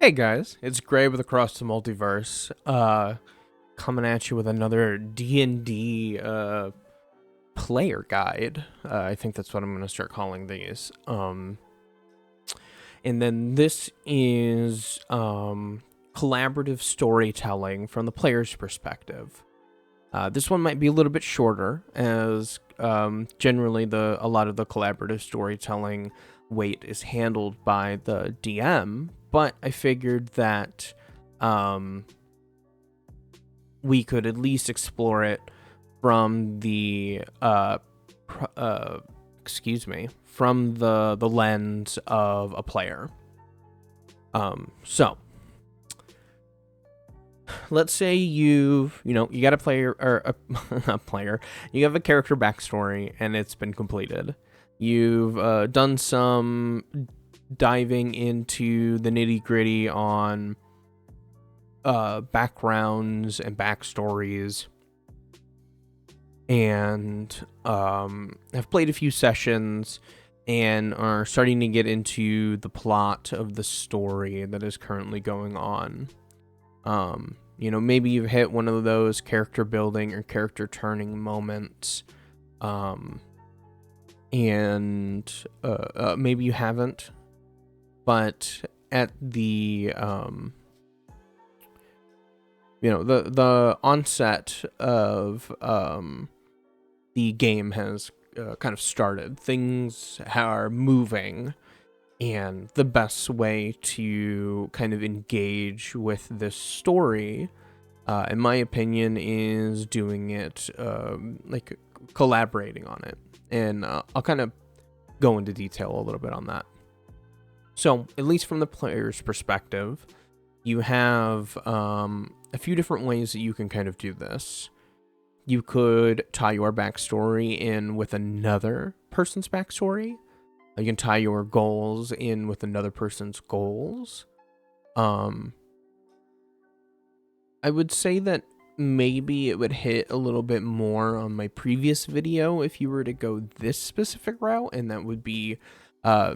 Hey guys, it's Gray with Across the Multiverse, coming at you with another D&D player guide. I think that's what I'm going to start calling these. And then this is collaborative storytelling from the player's perspective. This one might be a little bit shorter, as generally a lot of the collaborative storytelling weight is handled by the DM, but I figured that we could at least explore it from the from the lens of a player. So let's say you got a player or a player, you have a character backstory and it's been completed. You've done some diving into the nitty-gritty on backgrounds and backstories, and have played a few sessions and are starting to get into the plot of the story that is currently going on. Maybe you've hit one of those character building or character turning moments, and maybe you haven't, but at the the onset of the game has kind of started. Things are moving, and the best way to kind of engage with this story, in my opinion, is doing it like collaborating on it. And I'll kind of go into detail a little bit on that. So, at least from the player's perspective, you have a few different ways that you can kind of do this. You could tie your backstory in with another person's backstory. You can tie your goals in with another person's goals. I would say that maybe it would hit a little bit more on my previous video if you were to go this specific route, and that would be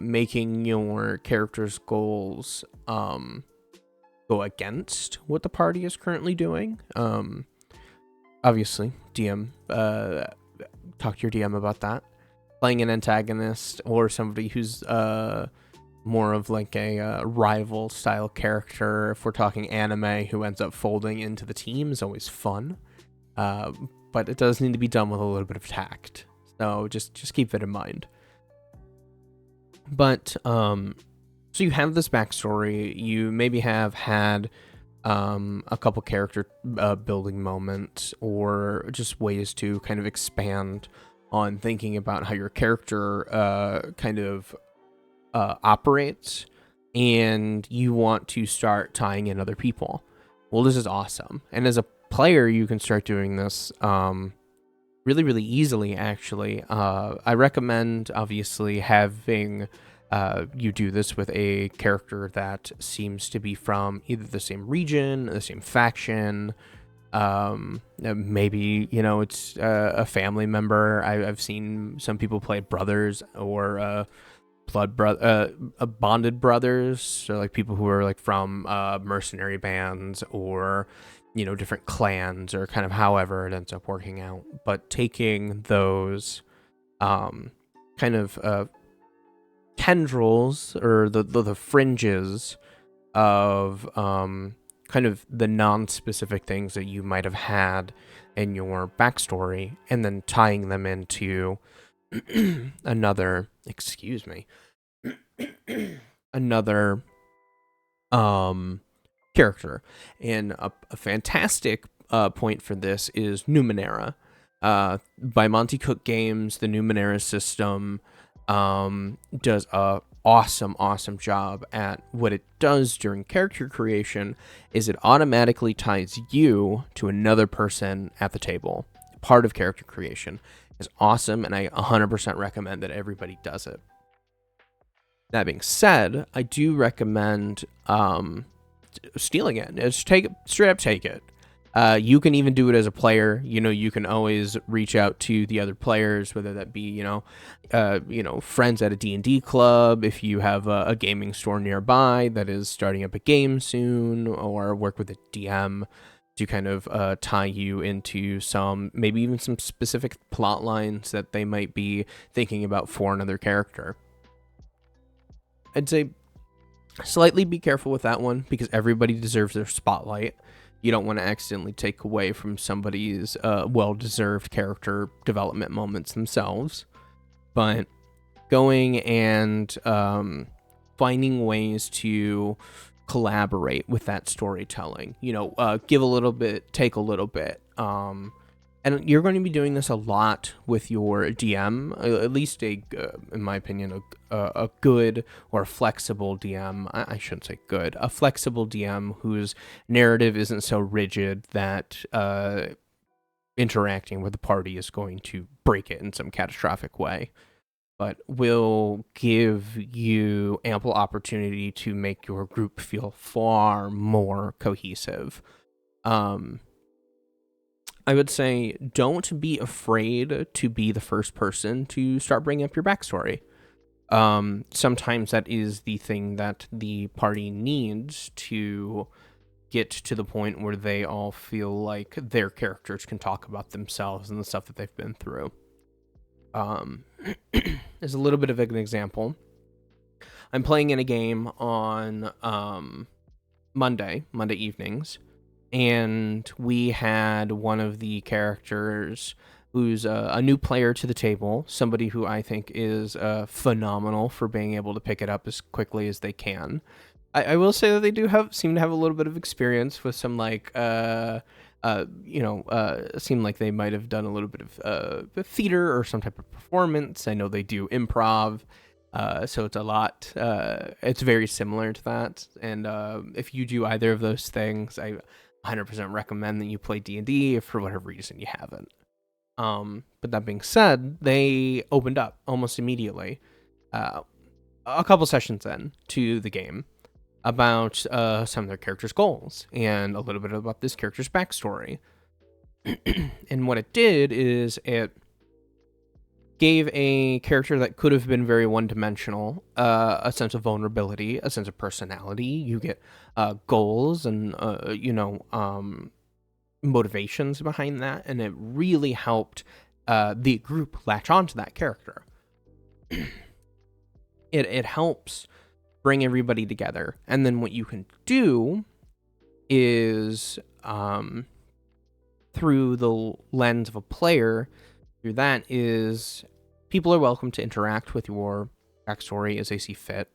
making your character's goals go against what the party is currently doing. Obviously, DM, talk to your DM about that. Playing an antagonist or somebody who's more of like a rival style character, if we're talking anime, who ends up folding into the team, is always fun. But it does need to be done with a little bit of tact. So just keep it in mind. But so you have this backstory. You maybe have had a couple character building moments, or just ways to kind of expand on thinking about how your character kind of operates, and you want to start tying in other people. Well, this is awesome. And as a player, you can start doing this really, really easily, actually. I recommend, obviously, having you do this with a character that seems to be from either the same region, the same faction. Maybe it's a family member. I've seen some people play brothers or bonded brothers, so like people who are like from mercenary bands or different clans, or kind of however it ends up working out. But taking those kind of tendrils, or the fringes of kind of the non-specific things that you might have had in your backstory, and then tying them into another character. And a fantastic point for this is Numenera. By Monty Cook Games, the Numenera system does a awesome job at what it does during character creation. Is it automatically ties you to another person at the table. Part of character creation is awesome, and I 100% recommend that everybody does it. That being said, I do recommend stealing it. Just straight up take it. You can even do it as a player. You can always reach out to the other players, whether that be, friends at a D&D club, if you have a gaming store nearby that is starting up a game soon, or work with a DM to kind of tie you into maybe even some specific plot lines that they might be thinking about for another character. I'd say slightly be careful with that one, because everybody deserves their spotlight. You don't want to accidentally take away from somebody's well-deserved character development moments themselves. But going and finding ways to collaborate with that storytelling. Give a little bit, take a little bit. And you're going to be doing this a lot with your DM, at least in my opinion, a good or flexible DM. I shouldn't say good. A flexible DM whose narrative isn't so rigid that interacting with the party is going to break it in some catastrophic way, but will give you ample opportunity to make your group feel far more cohesive. I would say don't be afraid to be the first person to start bringing up your backstory. Sometimes that is the thing that the party needs to get to the point where they all feel like their characters can talk about themselves and the stuff that they've been through. As a little bit of an example, I'm playing in a game on Monday evenings, and we had one of the characters who's a new player to the table, somebody who I think is phenomenal for being able to pick it up as quickly as they can. I will say that they do seem to have a little bit of experience with some seem like they might have done a little bit of theater or some type of performance. I know they do improv, so it's a lot. It's very similar to that. And if you do either of those things, I 100% recommend that you play D&D if for whatever reason you haven't. But that being said, they opened up almost immediately, a couple sessions in to the game, about some of their characters' goals and a little bit about this character's backstory. And what it did is it gave a character that could have been very one-dimensional a sense of vulnerability, a sense of personality. You get goals and motivations behind that, and it really helped the group latch onto that character. It helps bring everybody together, and then what you can do is through the lens of a player, through that is people are welcome to interact with your backstory as they see fit,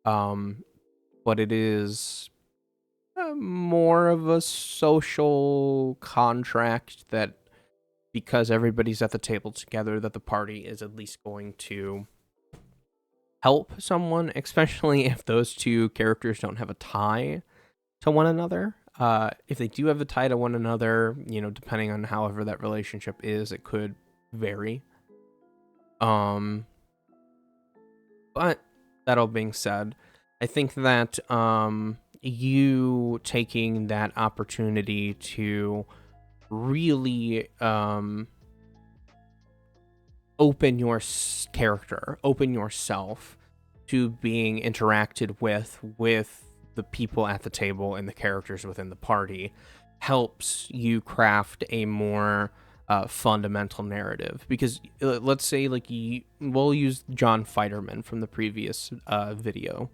but it is more of a social contract that because everybody's at the table together, that the party is at least going to help someone, especially if those two characters don't have a tie to one another. If they do have a tie to one another, depending on however that relationship is, it could vary. But that all being said, I think that you taking that opportunity to really open your character, open yourself to being interacted with the people at the table and the characters within the party helps you craft a more fundamental narrative. Because let's say we'll use John Fiderman from the previous video.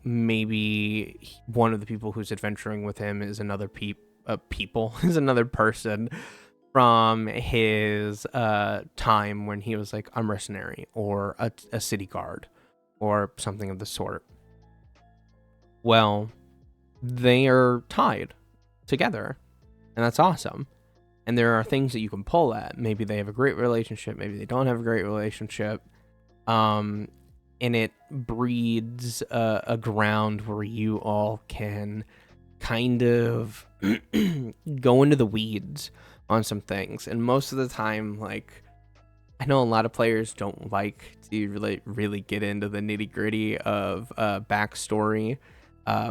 Maybe one of the people who's adventuring with him is another is another person from his time when he was like a mercenary or a city guard or something of the sort. Well, they are tied together, and that's awesome. And there are things that you can pull at. Maybe they have a great relationship, maybe they don't have a great relationship, and it breeds a ground where you all can kind of go into the weeds on some things. And most of the time, I know a lot of players don't like to really get into the nitty gritty of backstory.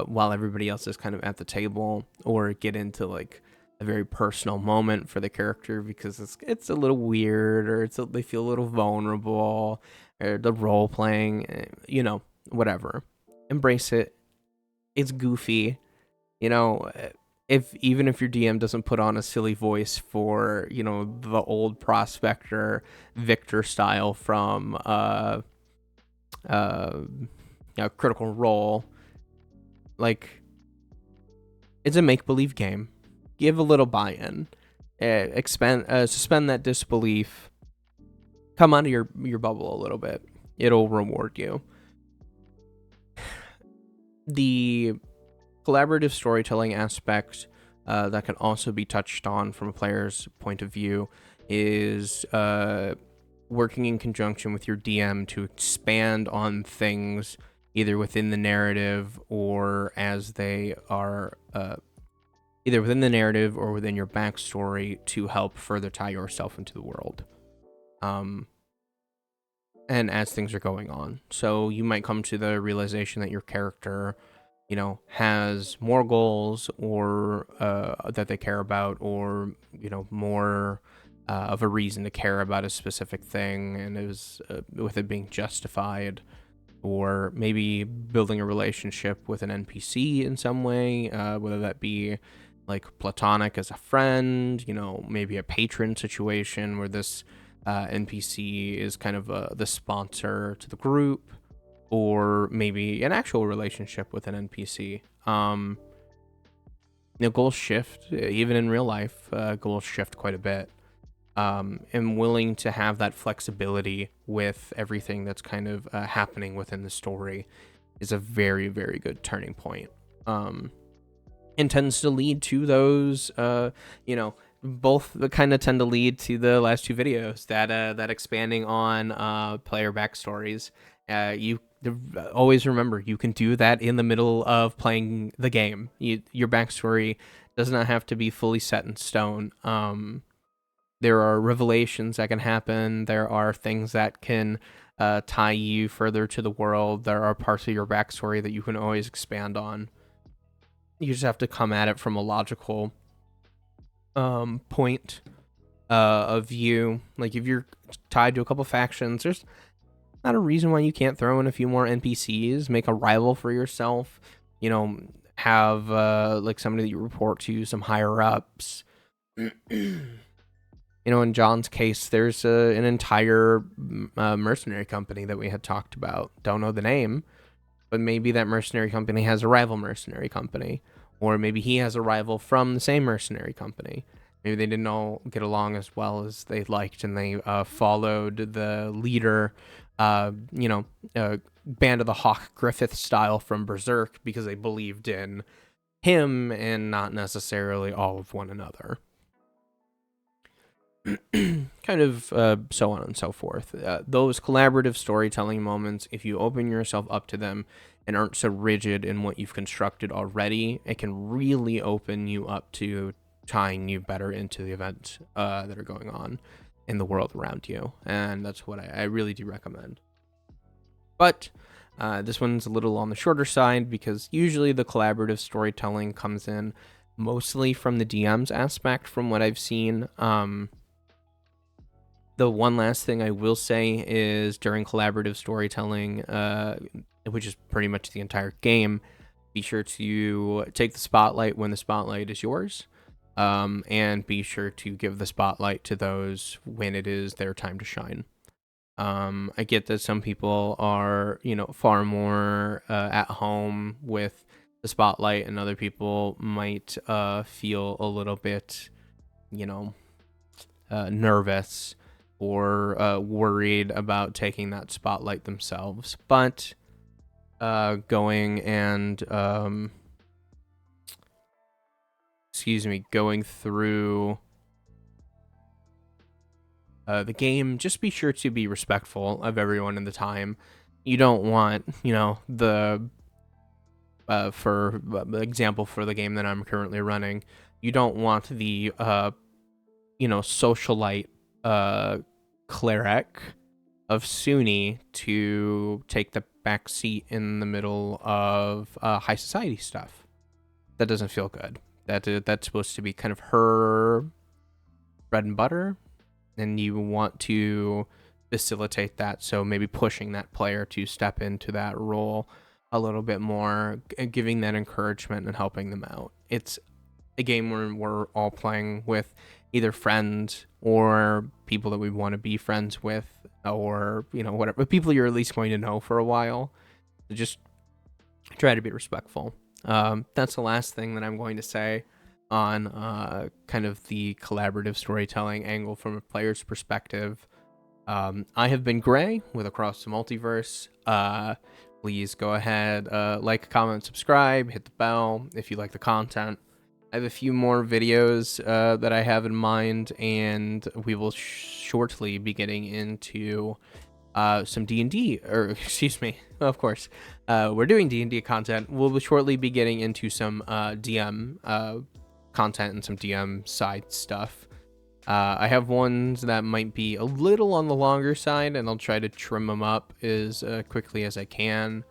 while everybody else is kind of at the table, or get into like a very personal moment for the character because it's a little weird, or they feel a little vulnerable, or the role playing, whatever. Embrace it. It's goofy, even if your DM doesn't put on a silly voice for, the old prospector Victor style from Critical Role, like, it's a make-believe game. Give a little buy-in. Suspend that disbelief. Come out of your bubble a little bit. It'll reward you. The collaborative storytelling aspect that can also be touched on from a player's point of view is working in conjunction with your DM to expand on things either within the narrative or as they are either within the narrative or within your backstory to help further tie yourself into the world. And as things are going on. So you might come to the realization that your character, has more goals or that they care about, or, more of a reason to care about a specific thing, and is with it being justified, or maybe building a relationship with an NPC in some way, whether that be like platonic as a friend, maybe a patron situation where this NPC is kind of the sponsor to the group, or maybe an actual relationship with an NPC. Goals shift, even in real life, goals shift quite a bit. And willing to have that flexibility with everything that's kind of happening within the story is a very, very good turning point. And tends to lead to those, both kind of tend to lead to the last two videos that expanding on player backstories. You always remember, you can do that in the middle of playing the game. Your backstory does not have to be fully set in stone. There are revelations that can happen. There are things that can tie you further to the world. There are parts of your backstory that you can always expand on. You just have to come at it from a logical point of view. Like, if you're tied to a couple factions, there's not a reason why you can't throw in a few more NPCs, make a rival for yourself, have like somebody that you report to, some higher ups. In John's case, there's an entire mercenary company that we had talked about. Don't know the name, but maybe that mercenary company has a rival mercenary company, or maybe he has a rival from the same mercenary company. Maybe they didn't all get along as well as they liked, and they followed the leader, Band of the Hawk Griffith style from Berserk because they believed in him and not necessarily all of one another. Kind of so on and so forth. Those collaborative storytelling moments, if you open yourself up to them and aren't so rigid in what you've constructed already, it can really open you up to tying you better into the events that are going on in the world around you. And that's what I really do recommend. But this one's a little on the shorter side because usually the collaborative storytelling comes in mostly from the DM's aspect from what I've seen. The one last thing I will say is during collaborative storytelling, which is pretty much the entire game, be sure to take the spotlight when the spotlight is yours, and be sure to give the spotlight to those when it is their time to shine. I get that some people are, far more at home with the spotlight, and other people might feel a little bit, nervous or worried about taking that spotlight themselves. But going through the game, just be sure to be respectful of everyone in the time. You don't want, for example, for the game that I'm currently running, you don't want the, socialite cleric of Sunni to take the back seat in the middle of high society stuff. That doesn't feel good. That's supposed to be kind of her bread and butter, and you want to facilitate that. So maybe pushing that player to step into that role a little bit more, giving that encouragement and helping them out. It's a game where we're all playing with either friends or people that we want to be friends with, or, you know, whatever, people you're at least going to know for a while. So just try to be respectful. That's the last thing that I'm going to say on kind of the collaborative storytelling angle from a player's perspective. I have been Gray with Across the Multiverse. Please go ahead, like, comment, subscribe, hit the bell if you like the content. I have a few more videos that I have in mind, and we will shortly be getting into some D&D, or excuse me, of course, we're doing D&D content. We'll shortly be getting into some DM content and some DM side stuff. I have ones that might be a little on the longer side, and I'll try to trim them up as quickly as I can.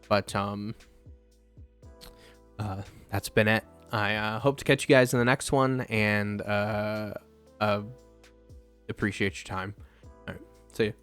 But that's been it. I hope to catch you guys in the next one, and appreciate your time. All right, see you.